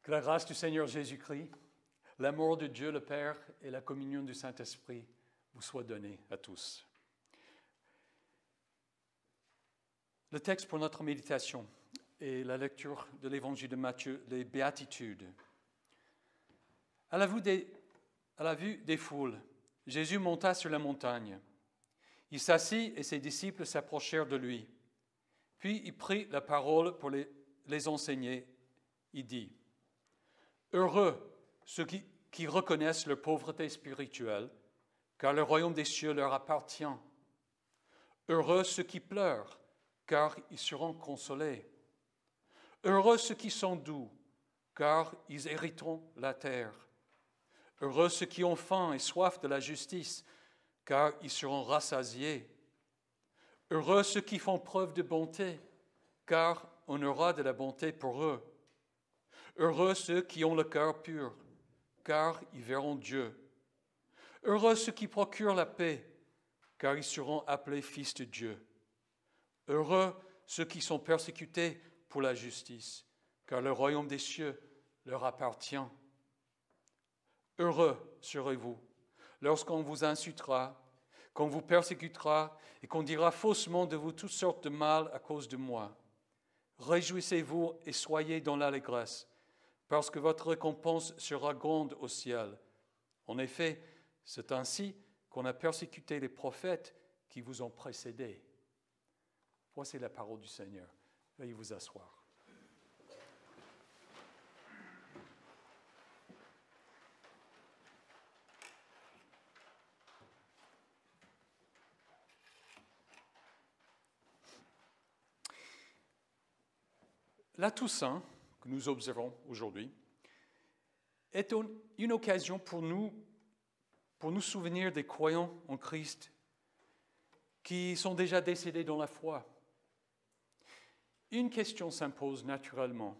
Que la grâce du Seigneur Jésus-Christ, l'amour de Dieu le Père et la communion du Saint-Esprit vous soient donnés à tous. Le texte pour notre méditation est la lecture de l'Évangile de Matthieu, les Béatitudes. À la vue des foules, Jésus monta sur la montagne. Il s'assit et ses disciples s'approchèrent de lui. Puis il prit la parole pour les enseigner. Il dit: Heureux ceux qui reconnaissent leur pauvreté spirituelle, car le royaume des cieux leur appartient. Heureux ceux qui pleurent, car ils seront consolés. Heureux ceux qui sont doux, car ils hériteront la terre. Heureux ceux qui ont faim et soif de la justice, car ils seront rassasiés. Heureux ceux qui font preuve de bonté, car on aura de la bonté pour eux. Heureux ceux qui ont le cœur pur, car ils verront Dieu. Heureux ceux qui procurent la paix, car ils seront appelés fils de Dieu. Heureux ceux qui sont persécutés pour la justice, car le royaume des cieux leur appartient. Heureux serez-vous lorsqu'on vous insultera, qu'on vous persécutera et qu'on dira faussement de vous toutes sortes de mal à cause de moi. Réjouissez-vous et soyez dans l'allégresse, parce que votre récompense sera grande au ciel. En effet, c'est ainsi qu'on a persécuté les prophètes qui vous ont précédés. Voici la parole du Seigneur. Veuillez vous asseoir. La Toussaint, que nous observons aujourd'hui, est une occasion pour nous souvenir des croyants en Christ qui sont déjà décédés dans la foi. Une question s'impose naturellement.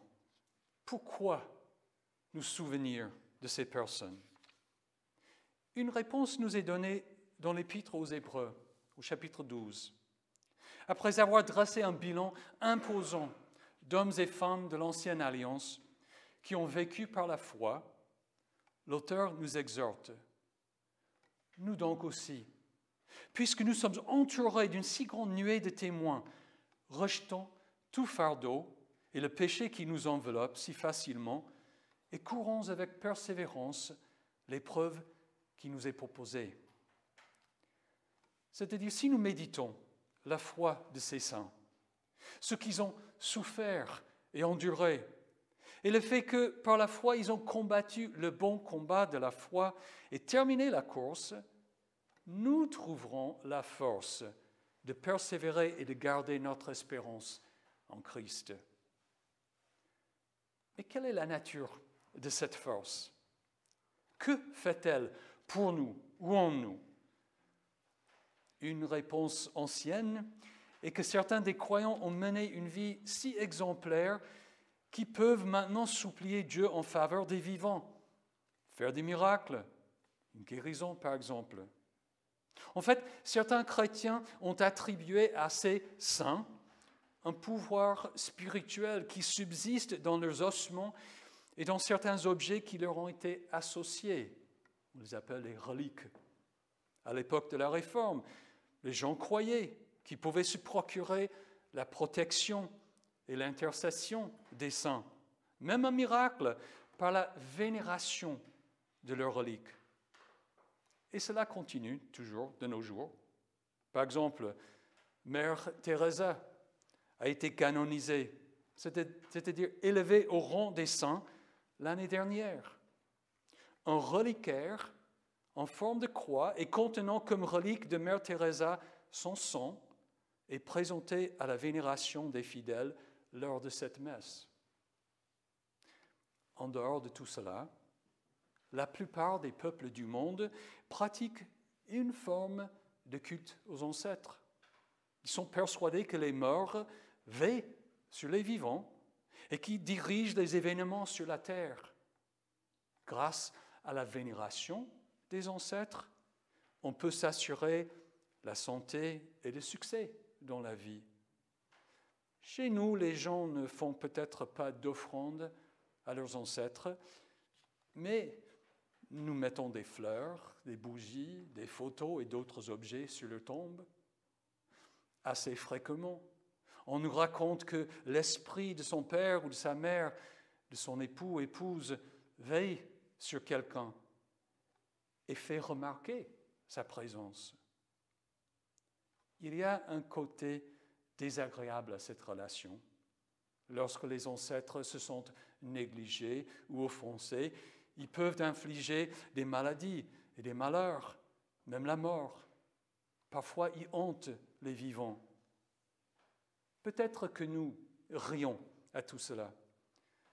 Pourquoi nous souvenir de ces personnes? Une réponse nous est donnée dans l'Épître aux Hébreux, au chapitre 12. Après avoir dressé un bilan imposant d'hommes et femmes de l'Ancienne Alliance qui ont vécu par la foi, l'auteur nous exhorte. Nous donc aussi, puisque nous sommes entourés d'une si grande nuée de témoins, rejetons tout fardeau et le péché qui nous enveloppe si facilement et courons avec persévérance l'épreuve qui nous est proposée. C'est-à-dire, si nous méditons la foi de ces saints, ce qu'ils ont souffert et enduré, et le fait que par la foi, ils ont combattu le bon combat de la foi et terminé la course, nous trouverons la force de persévérer et de garder notre espérance en Christ. Mais quelle est la nature de cette force? Que fait-elle pour nous ou en nous? Une réponse ancienne est que certains des croyants ont mené une vie si exemplaire qu'ils peuvent maintenant supplier Dieu en faveur des vivants, faire des miracles, une guérison par exemple. En fait, certains chrétiens ont attribué à ces saints un pouvoir spirituel qui subsiste dans leurs ossements et dans certains objets qui leur ont été associés. On les appelle les reliques. À l'époque de la Réforme, les gens croyaient qu'ils pouvaient se procurer la protection et l'intercession des saints, même un miracle, par la vénération de leurs reliques. Et cela continue toujours de nos jours. Par exemple, Mère Teresa a été canonisée, c'est-à-dire élevée au rang des saints l'année dernière. Un reliquaire en forme de croix et contenant comme relique de Mère Teresa son sang est présenté à la vénération des fidèles lors de cette messe. En dehors de tout cela, la plupart des peuples du monde pratiquent une forme de culte aux ancêtres. Ils sont persuadés que les morts veillent sur les vivants et qui dirigent les événements sur la terre. Grâce à la vénération des ancêtres, on peut s'assurer la santé et le succès dans la vie. Chez nous, les gens ne font peut-être pas d'offrande à leurs ancêtres, mais nous mettons des fleurs, des bougies, des photos et d'autres objets sur leur tombe assez fréquemment. On nous raconte que l'esprit de son père ou de sa mère, de son époux ou épouse, veille sur quelqu'un et fait remarquer sa présence. Il y a un côté désagréable à cette relation. Lorsque les ancêtres se sentent négligés ou offensés, ils peuvent infliger des maladies et des malheurs, même la mort. Parfois, ils hantent les vivants. Peut-être que nous rions à tout cela,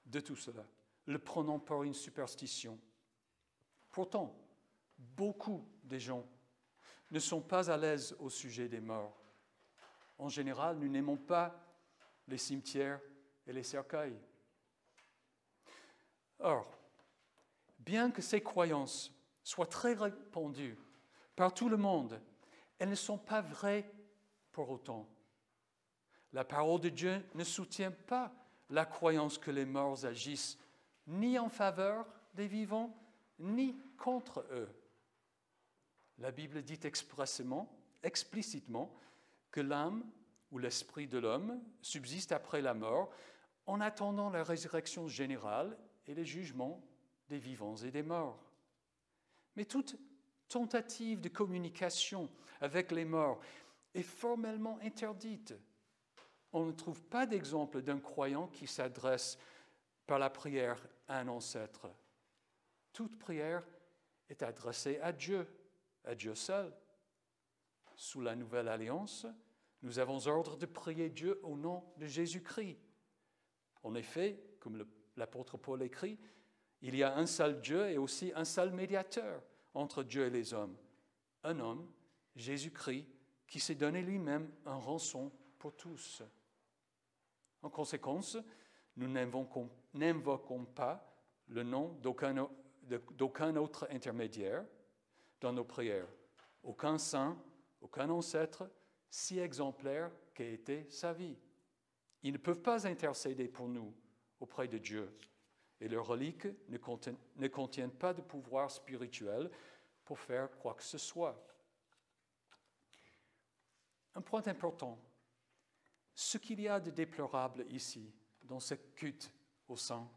de tout cela, le prenons pour une superstition. Pourtant, beaucoup de gens ne sont pas à l'aise au sujet des morts. En général, nous n'aimons pas les cimetières et les cercueils. Or, bien que ces croyances soient très répandues par tout le monde, elles ne sont pas vraies pour autant. La parole de Dieu ne soutient pas la croyance que les morts agissent ni en faveur des vivants, ni contre eux. La Bible dit explicitement, que l'âme ou l'esprit de l'homme subsiste après la mort en attendant la résurrection générale et le jugement des vivants et des morts. Mais toute tentative de communication avec les morts est formellement interdite. On ne trouve pas d'exemple d'un croyant qui s'adresse par la prière à un ancêtre. Toute prière est adressée à Dieu seul. Sous la Nouvelle Alliance, nous avons ordre de prier Dieu au nom de Jésus-Christ. En effet, comme l'apôtre Paul écrit, il y a un seul Dieu et aussi un seul médiateur entre Dieu et les hommes. Un homme, Jésus-Christ, qui s'est donné lui-même un rançon pour tous. En conséquence, nous n'invoquons pas le nom d'aucun autre intermédiaire dans nos prières. Aucun saint, aucun ancêtre, si exemplaire qu'ait été sa vie. Ils ne peuvent pas intercéder pour nous auprès de Dieu. Et leurs reliques ne contiennent pas de pouvoir spirituel pour faire quoi que ce soit. Un point important. Ce qu'il y a de déplorable ici, dans ce culte au sang,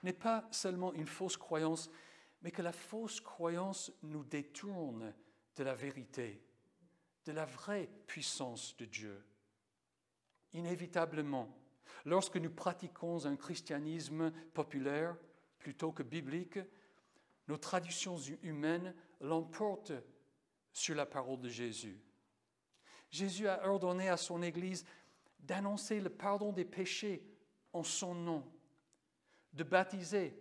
n'est pas seulement une fausse croyance, mais que la fausse croyance nous détourne de la vérité, de la vraie puissance de Dieu. Inévitablement, lorsque nous pratiquons un christianisme populaire plutôt que biblique, nos traditions humaines l'emportent sur la parole de Jésus. Jésus a ordonné à son Église d'annoncer le pardon des péchés en son nom, de baptiser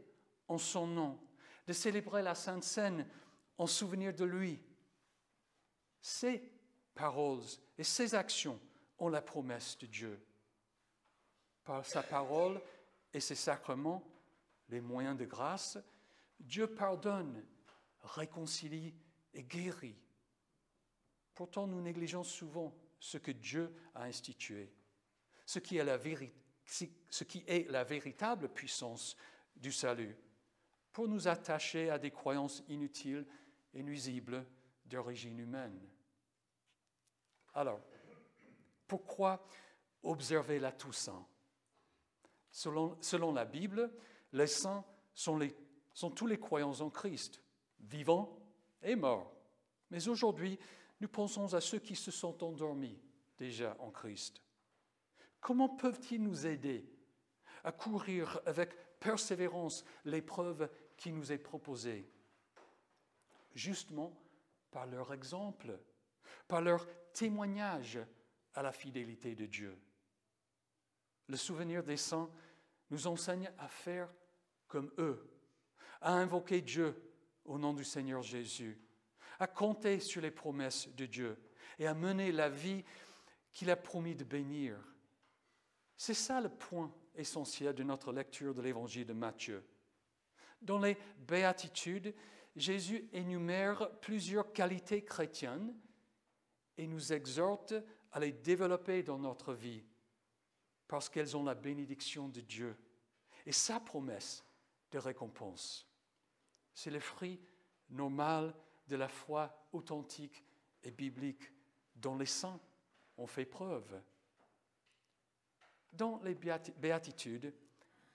en son nom, de célébrer la Sainte Seine en souvenir de lui. Ces paroles et ces actions ont la promesse de Dieu. Par sa parole et ses sacrements, les moyens de grâce, Dieu pardonne, réconcilie et guérit. Pourtant, nous négligeons souvent ce que Dieu a institué, ce qui est la véritable puissance du salut, pour nous attacher à des croyances inutiles et nuisibles d'origine humaine. Alors, pourquoi observer la Toussaint? Selon la Bible, les saints sont tous les croyants en Christ, vivants et morts. Mais aujourd'hui, nous pensons à ceux qui se sont endormis déjà en Christ. Comment peuvent-ils nous aider à courir avec persévérance l'épreuve qui nous est proposée? Justement par leur exemple, par leur témoignage à la fidélité de Dieu. Le souvenir des saints nous enseigne à faire comme eux, à invoquer Dieu au nom du Seigneur Jésus, à compter sur les promesses de Dieu et à mener la vie qu'il a promis de bénir. C'est ça le point essentiel de notre lecture de l'Évangile de Matthieu. Dans les béatitudes, Jésus énumère plusieurs qualités chrétiennes et nous exhorte à les développer dans notre vie parce qu'elles ont la bénédiction de Dieu et sa promesse de récompense. C'est le fruit normal de la foi authentique et biblique dont les saints ont fait preuve. Dans les béatitudes,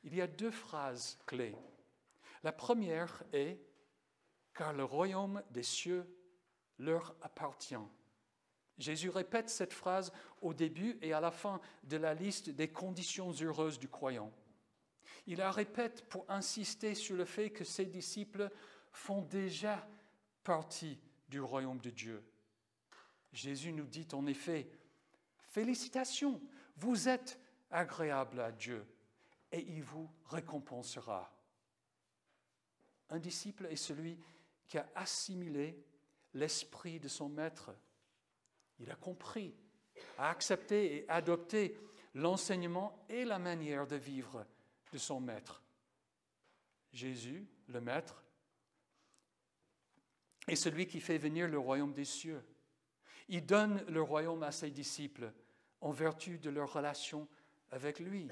il y a 2 phrases clés. La première est « Car le royaume des cieux leur appartient ». Jésus répète cette phrase au début et à la fin de la liste des conditions heureuses du croyant. Il la répète pour insister sur le fait que ses disciples font déjà partie du royaume de Dieu. Jésus nous dit en effet, « Félicitations, vous êtes agréables à Dieu et il vous récompensera. » Un disciple est celui qui a assimilé l'esprit de son maître. Il a compris, a accepté et adopté l'enseignement et la manière de vivre de son maître. Jésus, le maître, est celui qui fait venir le royaume des cieux. Il donne le royaume à ses disciples en vertu de leur relation avec lui.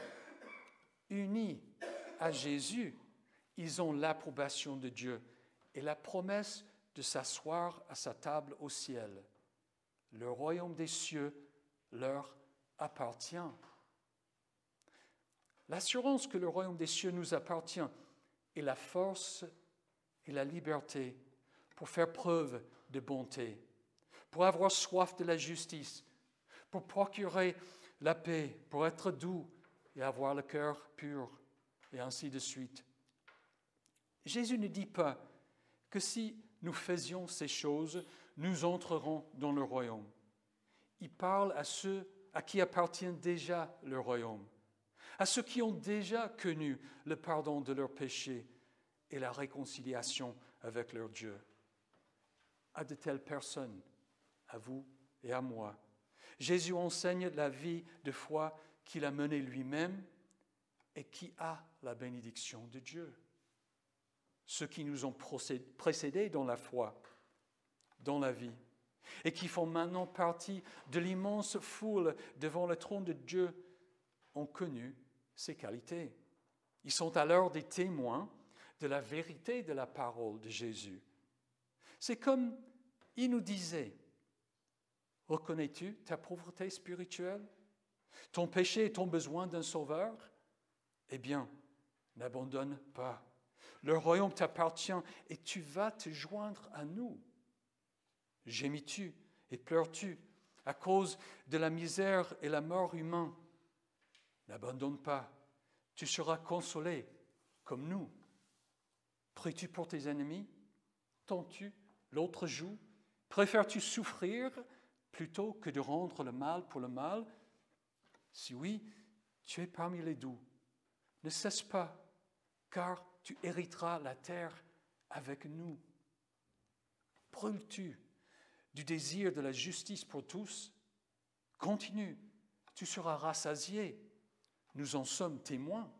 Unis à Jésus, ils ont l'approbation de Dieu et la promesse de s'asseoir à sa table au ciel. Le royaume des cieux leur appartient. L'assurance que le royaume des cieux nous appartient est la force et la liberté pour faire preuve de bonté, pour avoir soif de la justice, pour procurer la paix, pour être doux et avoir le cœur pur, et ainsi de suite. Jésus ne dit pas que si nous faisions ces choses, nous entrerons dans le royaume. Il parle à ceux à qui appartient déjà le royaume, à ceux qui ont déjà connu le pardon de leurs péchés et la réconciliation avec leur Dieu. À de telles personnes, à vous et à moi, Jésus enseigne la vie de foi qu'il a menée lui-même et qui a la bénédiction de Dieu. Ceux qui nous ont précédés dans la foi, dans la vie, et qui font maintenant partie de l'immense foule devant le trône de Dieu, ont connu ces qualités. Ils sont alors des témoins de la vérité de la parole de Jésus. C'est comme il nous disait, « Reconnais-tu ta pauvreté spirituelle, ton péché et ton besoin d'un sauveur? Eh bien, n'abandonne pas. Le royaume t'appartient et tu vas te joindre à nous. Gémis-tu et pleures-tu à cause de la misère et la mort humaine? N'abandonne pas, tu seras consolé comme nous. Pries-tu pour tes ennemis? Tends-tu l'autre joue? Préfères-tu souffrir plutôt que de rendre le mal pour le mal? Si oui, tu es parmi les doux. Ne cesse pas, car tu hériteras la terre avec nous. Brûles-tu du désir de la justice pour tous? Continue, tu seras rassasié. Nous en sommes témoins.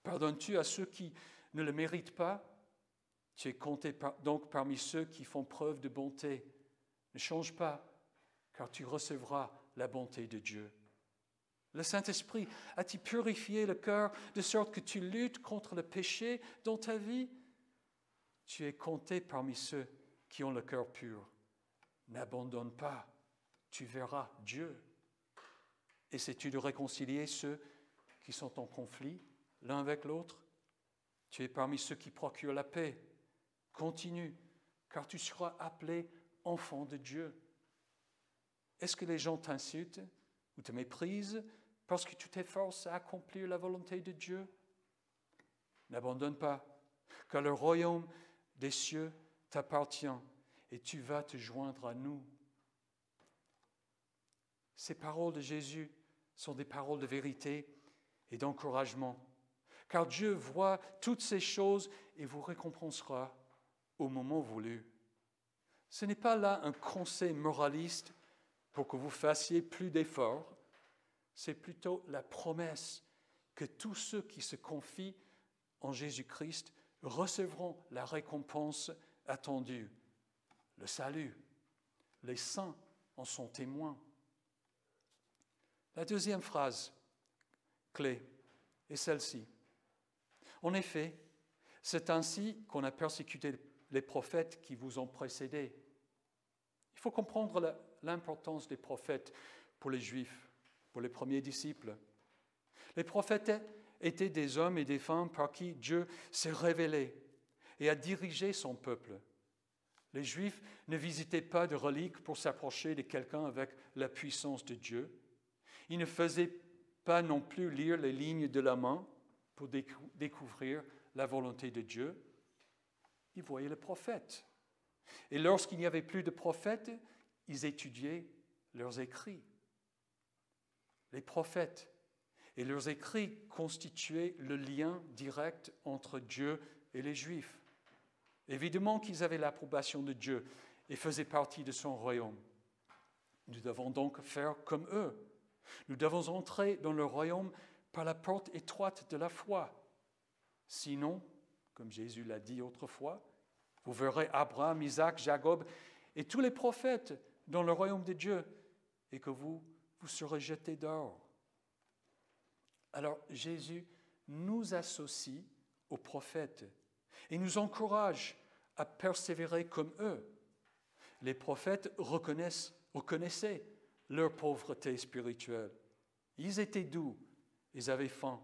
Pardonnes-tu à ceux qui ne le méritent pas? Tu es compté donc parmi ceux qui font preuve de bonté. Ne change pas, car tu recevras la bonté de Dieu. Le Saint-Esprit a-t-il purifié le cœur de sorte que tu luttes contre le péché dans ta vie? Tu es compté parmi ceux qui ont le cœur pur. N'abandonne pas, tu verras Dieu. Essaies-tu de réconcilier ceux qui sont en conflit l'un avec l'autre? Tu es parmi ceux qui procurent la paix. Continue, car tu seras appelé enfant de Dieu. Est-ce que les gens t'insultent ou te méprisent parce que tu t'efforces à accomplir la volonté de Dieu? N'abandonne pas, car le royaume des cieux t'appartient et tu vas te joindre à nous. Ces paroles de Jésus sont des paroles de vérité et d'encouragement, car Dieu voit toutes ces choses et vous récompensera au moment voulu. Ce n'est pas là un conseil moraliste pour que vous fassiez plus d'efforts, c'est plutôt la promesse que tous ceux qui se confient en Jésus-Christ recevront la récompense attendue, le salut. Les saints en sont témoins. La deuxième phrase clé est celle-ci. En effet, c'est ainsi qu'on a persécuté les prophètes qui vous ont précédés. Il faut comprendre l'importance des prophètes pour les Juifs, pour les premiers disciples. Les prophètes étaient des hommes et des femmes par qui Dieu s'est révélé et a dirigé son peuple. Les Juifs ne visitaient pas de reliques pour s'approcher de quelqu'un avec la puissance de Dieu. Ils ne faisaient pas non plus lire les lignes de la main pour découvrir la volonté de Dieu. Ils voyaient le prophète. Et lorsqu'il n'y avait plus de prophètes, ils étudiaient leurs écrits. Les prophètes et leurs écrits constituaient le lien direct entre Dieu et les Juifs. Évidemment qu'ils avaient l'approbation de Dieu et faisaient partie de son royaume. Nous devons donc faire comme eux. Nous devons entrer dans le royaume par la porte étroite de la foi. Sinon, comme Jésus l'a dit autrefois, vous verrez Abraham, Isaac, Jacob et tous les prophètes dans le royaume de Dieu et que vous serez jetés dehors. Alors Jésus nous associe aux prophètes et nous encourage à persévérer comme eux. Les prophètes reconnaissaient leur pauvreté spirituelle. Ils étaient doux, ils avaient faim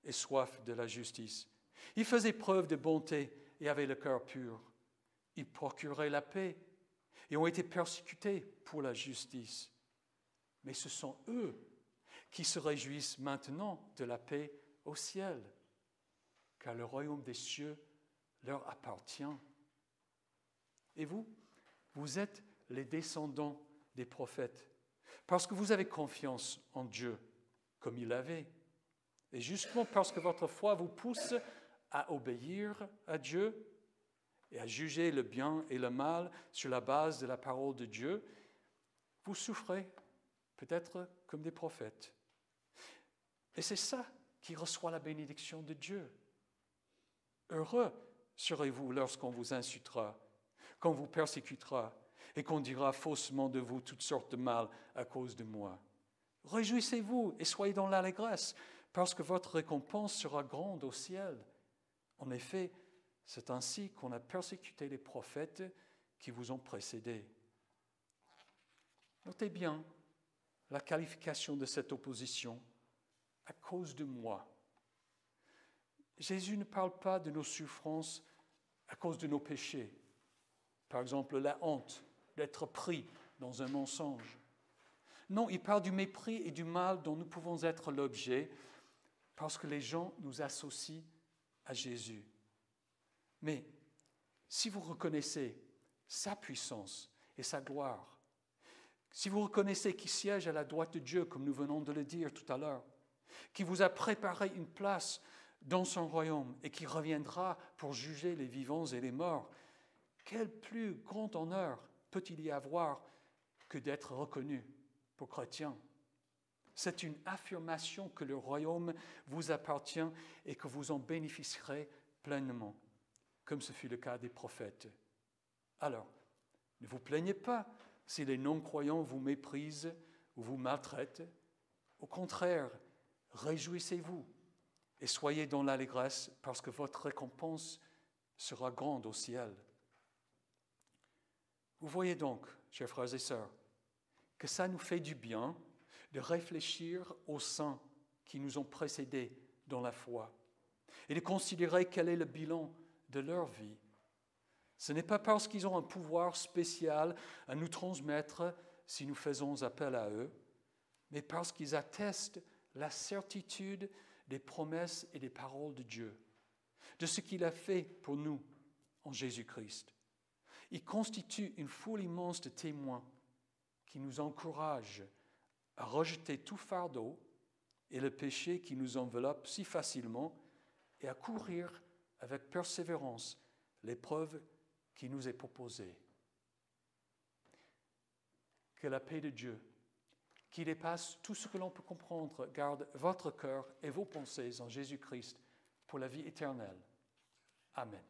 et soif de la justice. Ils faisaient preuve de bonté et avaient le cœur pur. Ils procuraient la paix et ont été persécutés pour la justice. Mais ce sont eux qui se réjouissent maintenant de la paix au ciel, car le royaume des cieux leur appartient. Et vous, vous êtes les descendants des prophètes, parce que vous avez confiance en Dieu, comme il l'avait. Et justement parce que votre foi vous pousse à obéir à Dieu et à juger le bien et le mal sur la base de la parole de Dieu, vous souffrez peut-être comme des prophètes. Et c'est ça qui reçoit la bénédiction de Dieu. Heureux serez-vous lorsqu'on vous insultera, qu'on vous persécutera et qu'on dira faussement de vous toutes sortes de mal à cause de moi. Réjouissez-vous et soyez dans l'allégresse, parce que votre récompense sera grande au ciel. En effet, c'est ainsi qu'on a persécuté les prophètes qui vous ont précédés. Notez bien la qualification de cette opposition, à cause de moi. Jésus ne parle pas de nos souffrances à cause de nos péchés. Par exemple, la honte d'être pris dans un mensonge. Non, il parle du mépris et du mal dont nous pouvons être l'objet parce que les gens nous associent à Jésus. Mais si vous reconnaissez sa puissance et sa gloire, si vous reconnaissez qu'il siège à la droite de Dieu, comme nous venons de le dire tout à l'heure, qui vous a préparé une place dans son royaume et qui reviendra pour juger les vivants et les morts, quel plus grand honneur peut-il y avoir que d'être reconnu pour chrétien? C'est une affirmation que le royaume vous appartient et que vous en bénéficierez pleinement, comme ce fut le cas des prophètes. Alors, ne vous plaignez pas si les non-croyants vous méprisent ou vous maltraitent. Au contraire, réjouissez-vous et soyez dans l'allégresse parce que votre récompense sera grande au ciel. Vous voyez donc, chers frères et sœurs, que ça nous fait du bien de réfléchir aux saints qui nous ont précédés dans la foi et de considérer quel est le bilan de leur vie. Ce n'est pas parce qu'ils ont un pouvoir spécial à nous transmettre si nous faisons appel à eux, mais parce qu'ils attestent la certitude des promesses et des paroles de Dieu, de ce qu'il a fait pour nous en Jésus-Christ. Ils constituent une foule immense de témoins qui nous encouragent à rejeter tout fardeau et le péché qui nous enveloppe si facilement et à courir avec persévérance l'épreuve qui nous est proposée. Que la paix de Dieu, qui dépasse tout ce que l'on peut comprendre, garde votre cœur et vos pensées en Jésus-Christ pour la vie éternelle. Amen.